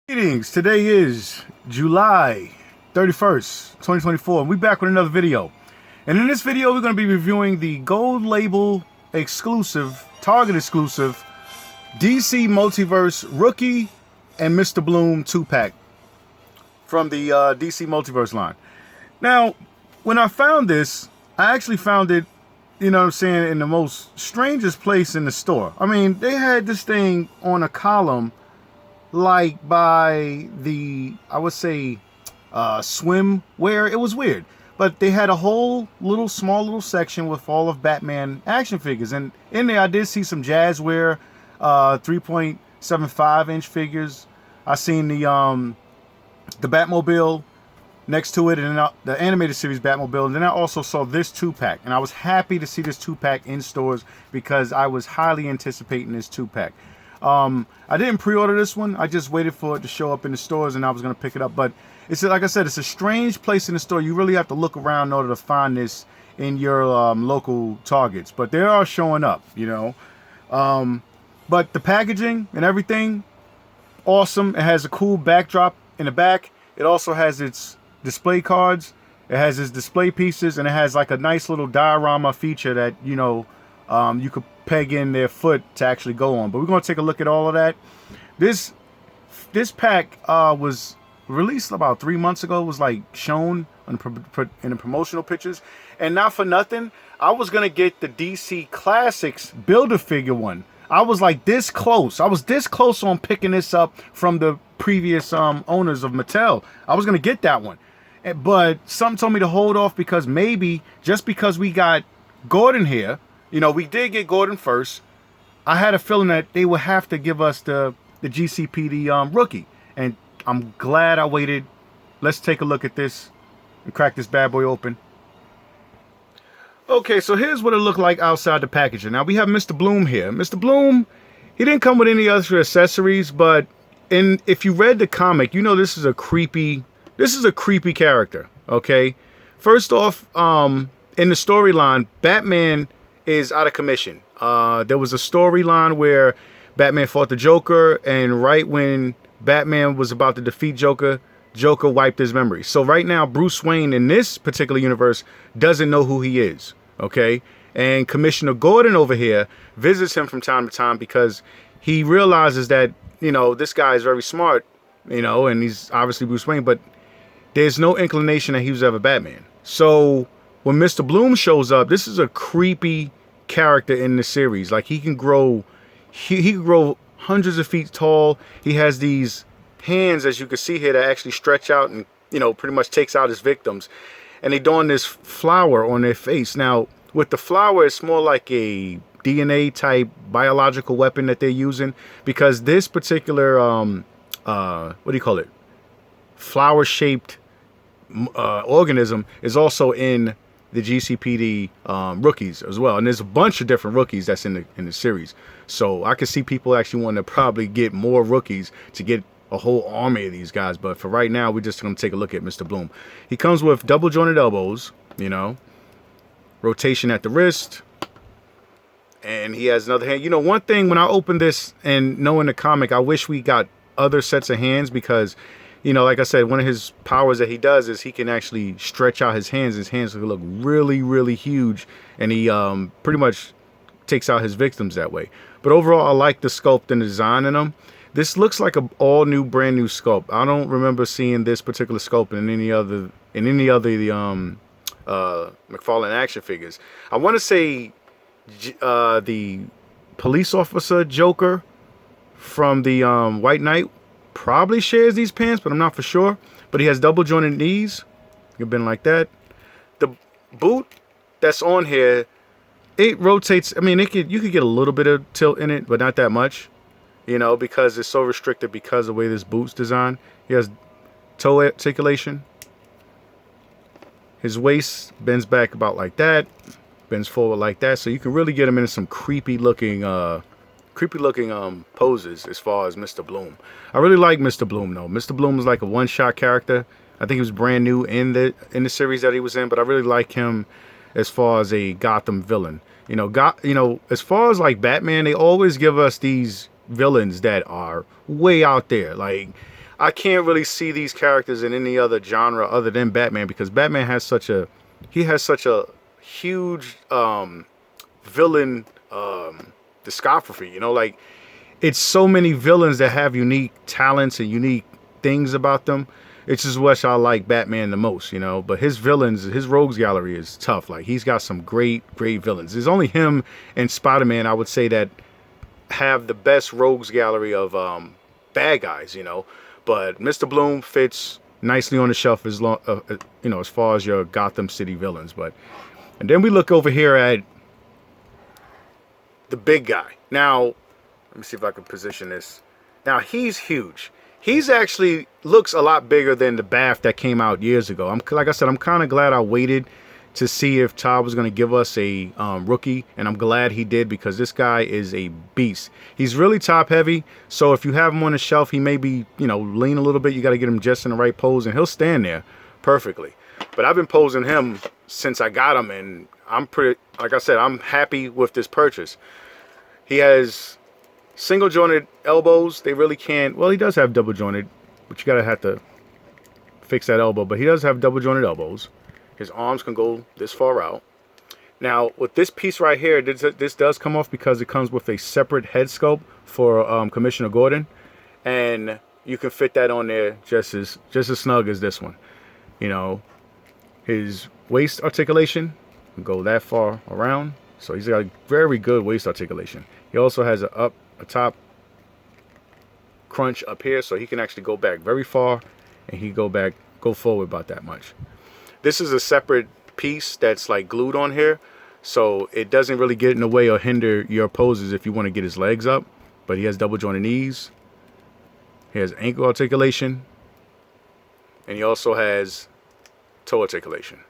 Greetings. Today is July 31st, 2024. And we're back with another video. And in this video, we're going to be reviewing the gold label exclusive, Target exclusive, DC Multiverse Rookie and Mr. Bloom 2-pack from the DC Multiverse line. Now, when I found this, I actually found it, you know what I'm saying, in the most strangest place in the store. I mean, they had this thing on a column like by the, I would say, swimwear. It was weird, but they had a whole small little section with all of Batman action figures, and in there I did see some Jazzware 3.75-inch figures. I seen the Batmobile next to it, and then the animated series Batmobile, and then I also saw this 2-pack, and I was happy to see this 2-pack in stores because I was highly anticipating this 2-pack. I didn't pre-order this one. I just waited for it to show up in the stores and I was going to pick it up. But it's, like I said, it's a strange place in the store. You really have to look around in order to find this in your local Targets. But they are showing up, you know. But the packaging and everything, awesome. It has a cool backdrop in the back. It also has its display cards. It has its display pieces. And it has like a nice little diorama feature that, you know, you could peg in their foot to actually go on. But we're going to take a look at all of that. This pack was released about 3 months ago. It was like shown in the promotional pictures. And not for nothing, I was going to get the DC Classics Build-A-Figure one. I was like this close. I was this close on picking this up from the previous owners of Mattel. I was going to get that one. But something told me to hold off because maybe just because we got Gordon here, you know, we did get Gordon first. I had a feeling that they would have to give us the GCPD rookie. And I'm glad I waited. Let's take a look at this and crack this bad boy open. Okay, so here's what it looked like outside the packaging. Now we have Mr. Bloom here. Mr. Bloom, he didn't come with any other accessories, but if you read the comic, you know this is a creepy character, okay? First off, in the storyline, Batman is out of commission. There was a storyline where Batman fought the Joker, and right when Batman was about to defeat Joker, Joker wiped his memory. So right now, Bruce Wayne in this particular universe doesn't know who he is, okay? And Commissioner Gordon over here visits him from time to time because he realizes that, you know, this guy is very smart, you know, and he's obviously Bruce Wayne, but there's no inclination that he was ever Batman. So when Mr. Bloom shows up, this is a creepy character in the series. Like he can grow hundreds of feet tall. He has these hands, as you can see here, that actually stretch out and, you know, pretty much takes out his victims. And they don this flower on their face. Now with the flower, it's more like a DNA type biological weapon that they're using, because this particular what do you call it, flower shaped organism is also in the GCPD rookies as well, and there's a bunch of different rookies that's in the series. So I could see people actually wanting to probably get more rookies to get a whole army of these guys. But for right now, we're just going to take a look at Mr. Bloom. He comes with double jointed elbows, you know, rotation at the wrist, and he has another hand. You know, one thing when I opened this and knowing the comic, I wish we got other sets of hands because, you know, like I said, one of his powers that he does is he can actually stretch out his hands. His hands look really, really huge. And he pretty much takes out his victims that way. But overall, I like the sculpt and the design in them. This looks like an all-new, brand-new sculpt. I don't remember seeing this particular sculpt in any other of the Mcfarlane action figures. I want to say the police officer Joker from the White Knight probably shares these pants, but I'm not for sure. But he has double jointed knees. You've been like that. The boot that's on here, it rotates. I mean, you could get a little bit of tilt in it, but not that much, you know, because it's so restricted because of the way this boot's designed. He has toe articulation. His waist bends back about like that, bends forward like that, so you can really get him into some creepy looking poses as far as Mr. Bloom. I really like Mr. Bloom though. Mr. Bloom is like a one-shot character. I think he was brand new in the series that he was in, but I really like him as far as a Gotham villain. You know, as far as like Batman, they always give us these villains that are way out there. Like I can't really see these characters in any other genre other than Batman, because Batman has such a huge villain discography. You know, like, it's so many villains that have unique talents and unique things about them. It's just what I like Batman the most, you know. But his villains, his rogues gallery is tough. Like, he's got some great villains. There's only him and Spider-Man, I would say, that have the best rogues gallery of bad guys, you know. But Mr. Bloom fits nicely on the shelf as long, you know, as far as your Gotham City villains. And then we look over here at the big guy. Now, let me see if I can position this. Now, he's huge. He's actually looks a lot bigger than the Bath that came out years ago. Like I said, I'm kind of glad I waited to see if Todd was going to give us a rookie, and I'm glad he did, because this guy is a beast. He's really top heavy, so if you have him on the shelf, he may be, you know, lean a little bit. You got to get him just in the right pose, and he'll stand there perfectly. But I've been posing him since I got him, and I'm pretty, like I said, I'm happy with this purchase. He has single jointed elbows. They really can't, well, he does have double jointed, but you gotta have to fix that elbow. But he does have double jointed elbows. His arms can go this far out. Now, with this piece right here, this does come off because it comes with a separate head sculpt for Commissioner Gordon, and you can fit that on there just as snug as this one. You know, his waist articulation can go that far around, so he's got a very good waist articulation. He also has a top crunch up here, so he can actually go back very far, and he go forward about that much. This is a separate piece that's like glued on here, so it doesn't really get in the way or hinder your poses if you want to get his legs up. But he has double jointed knees, he has ankle articulation, and he also has toe articulation.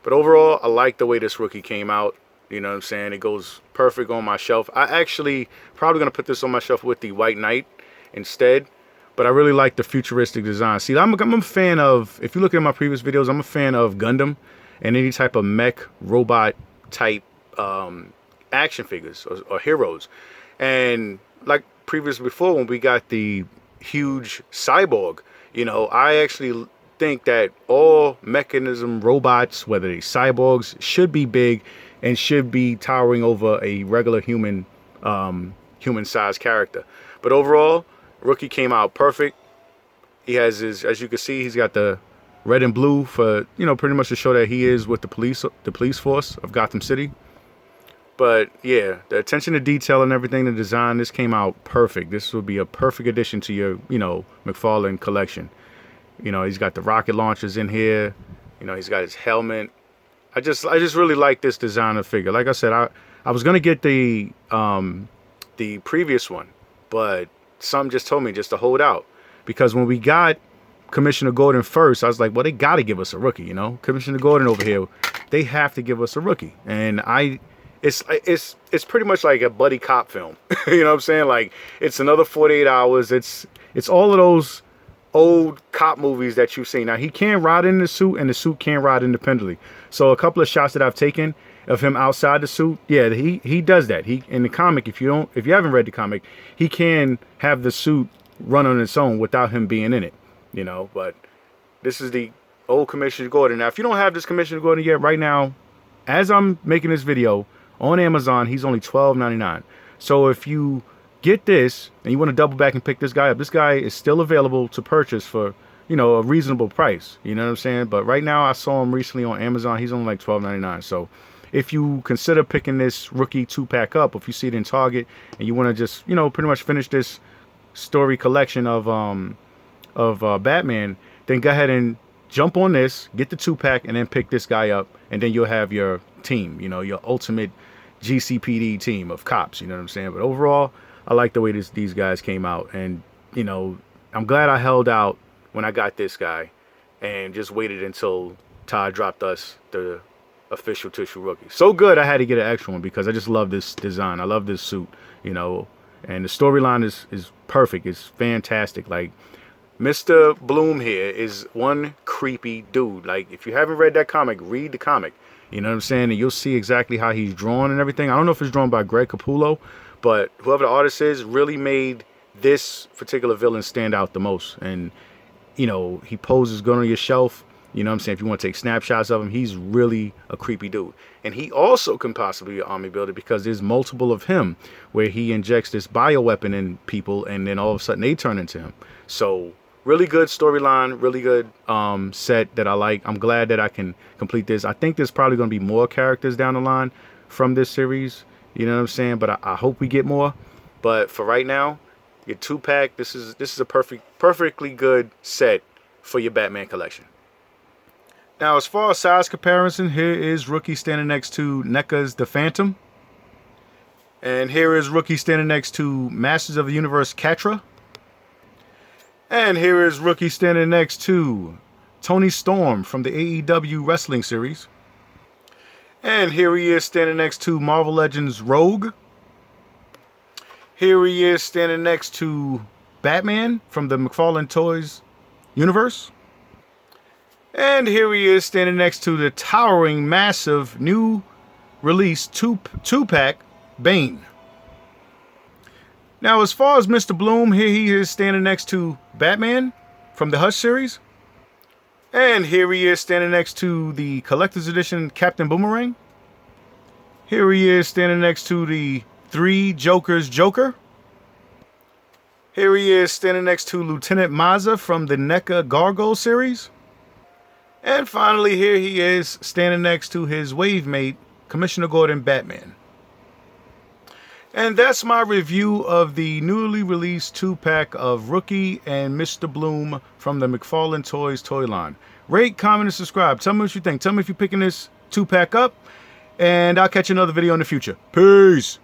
But overall, I like the way this rookie came out. You know what I'm saying? It goes perfect on my shelf. I actually probably going to put this on my shelf with the White Knight instead. But I really like the futuristic design. See, I'm a fan of, if you look at my previous videos, I'm a fan of Gundam and any type of mech, robot type action figures or heroes. And like before, when we got the huge cyborg, you know, I actually think that all mechanism robots, whether they cyborgs, should be big and should be towering over a regular human sized character. But overall, rookie came out perfect. He has his, as you can see, he's got the red and blue for, you know, pretty much to show that he is with the police force of Gotham City. But yeah, the attention to detail and everything, the design, this came out perfect. This would be a perfect addition to your, you know, Mcfarlane collection. You know, he's got the rocket launchers in here. You know, he's got his helmet. I just really like this designer figure. Like I said, I was gonna get the previous one, but some just told me just to hold out, because when we got Commissioner Gordon first, I was like, well, they got to give us a rookie, you know. Commissioner Gordon over here, they have to give us a rookie, and it's pretty much like a buddy cop film. You know what I'm saying? Like, it's another 48 hours. It's all of those old cop movies that you've seen. Now, he can ride in the suit, and the suit can ride independently. So a couple of shots that I've taken of him outside the suit, yeah, he does that. He, in the comic, if you haven't read the comic, he can have the suit run on its own without him being in it, you know. But this is the old Commissioner Gordon. Now, if you don't have this Commissioner Gordon yet, right now, as I'm making this video on Amazon, he's only $12.99. So if you get this and you want to double back and pick this guy up, this guy is still available to purchase for, you know, a reasonable price. You know what I'm saying? But right now, I saw him recently on Amazon. He's only like $12.99. So if you consider picking this rookie 2-pack up, if you see it in Target and you want to just, you know, pretty much finish this story collection of Batman, then go ahead and jump on this, get the 2-pack, and then pick this guy up, and then you'll have your team, you know, your ultimate GCPD team of cops. You know what I'm saying? But overall, I like the way these guys came out, and, you know, I'm glad I held out when I got this guy and just waited until Todd dropped us the official tissue rookie. So good, I had to get an extra one because I just love this design. I love this suit, you know, and the storyline is perfect. It's fantastic. Like, Mr. Bloom here is one creepy dude. Like, if you haven't read that comic, read the comic. You know what I'm saying? And you'll see exactly how he's drawn and everything. I don't know if it's drawn by Greg Capullo, but whoever the artist is really made this particular villain stand out the most. And you know, he poses good on your shelf. You know what I'm saying? If you want to take snapshots of him, he's really a creepy dude. And he also can possibly be an army builder because there's multiple of him where he injects this bioweapon in people and then all of a sudden they turn into him. So really good storyline, really good set that I like. I'm glad that I can complete this. I think there's probably going to be more characters down the line from this series. You know what I'm saying? But I hope we get more. But for right now, your 2-pack, this is a perfectly good set for your Batman collection. Now, as far as size comparison, here is Rookie standing next to NECA's The Phantom. And here is Rookie standing next to Masters of the Universe Catra. And here is Rookie standing next to Tony Storm from the AEW Wrestling Series. And here he is standing next to Marvel Legends Rogue. Here he is standing next to Batman from the Mcfarlane Toys universe. And here he is standing next to the towering, massive, new release 2-pack Bane. Now, as far as Mr. Bloom, here he is standing next to Batman from the Hush series. And here he is standing next to the Collector's Edition Captain Boomerang. Here he is standing next to the 3 Jokers Joker. Here he is standing next to Lieutenant Mazza from the NECA Gargoyle series. And finally, here he is standing next to his wave mate, Commissioner Gordon Batman. And that's my review of the newly released 2-pack of Rookie and Mr. Bloom from the Mcfarlane Toys toy line. Rate, comment, and subscribe. Tell me what you think. Tell me if you're picking this 2-pack up. And I'll catch you in another video in the future. Peace.